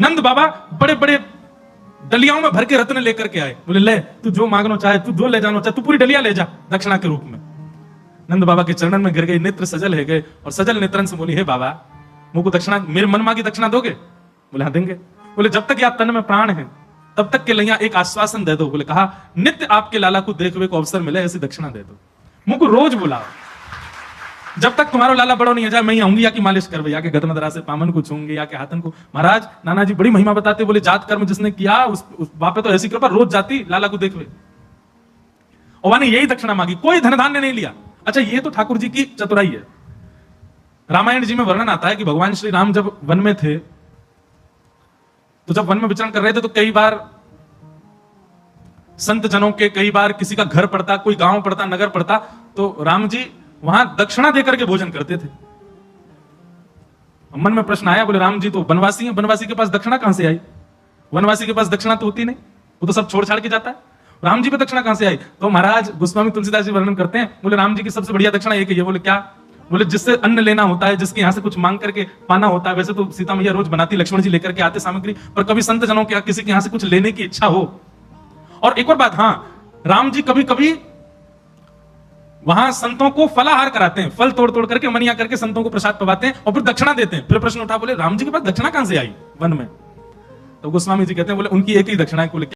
नंद बाबा बड़े बड़े डलियाओं में भर के रत्न लेकर के आए। बोले ले, तू जो मांगना चाहे, तू जो ले जाना चाहे, तू पूरी डलिया ले जा दक्षिणा के रूप में। नंद बाबा के चरणन में गिर गई, नेत्र सजल है गए और सजल नेत्रन से बोली, हे बाबा मुझको दक्षिणा, मेरे मन मांगी दक्षिणा दोगे? बोले हाँ देंगे। बोले जब तक आप तन में प्राण है तब तक के लिए एक आश्वासन दे दो। बोले कहा, नित्य आपके लाला को देखने को अवसर मिले ऐसी दक्षिणा दे दो, मुझको रोज बुलाओ, जब तक तुम्हारा लाला बड़ो नहीं आ जाए मैं आऊंगी, या की मालिश करवे, या के गदमदरा से पामन को छूंगी, या के हाथन को। महाराज नाना जी बड़ी महिमा बताते, बोले जात कर्म जिसने किया उस बापे तो ऐसी कृपा, रोज जाती लाला को देखवे। और वहां यही दक्षिणा मांगी, कोई धन धान्य नहीं लिया। अच्छा, ये तो ठाकुर जी की चतुराई है। रामायण जी में वर्णन आता है कि भगवान श्री राम जब वन में थे, तो जब वन में विचरण कर रहे थे तो कई बार संत जनों के, कई बार किसी का घर पड़ता, कोई गांव पड़ता, नगर पड़ता, तो राम जी वहां दक्षिणा देकर के भोजन करते थे। मन में प्रश्न आया, बोले राम जी तो वनवासी हैं, वनवासी के पास दक्षिणा कहां से आई? वनवासी के पास दक्षिणा तो होती नहीं, वो तो सब छोड़ छाड़ के जाता है। राम जी पे दक्षिणा कहां से आई? तो महाराज गोस्वामी तुलसीदास जी वर्णन करते हैं, बोले राम जी की सबसे बढ़िया दक्षिणा एक है। बोले क्या? बोले जिससे अन्न लेना होता है, जिसके यहाँ से कुछ मांग करके पाना होता है। वैसे तो सीता मैया रोज बनाती, लक्ष्मण जी लेकर के आते सामग्री, पर कभी संत जनों के किसी के यहाँ से कुछ लेने की इच्छा हो। और एक और बात, हाँ, राम जी कभी कभी वहां संतों को फलाहार कराते हैं, फल तोड़ तोड़ करके, मनिया करके संतों को प्रसाद पवाते हैं और फिर दक्षिणा देते हैं। फिर प्रश्न उठा, बोले राम जी के पास दक्षिणा कहां से आई वन में? तो गोस्वामी जी कहते हैं, बोले उनकी एक ही दक्षिणा है। बोले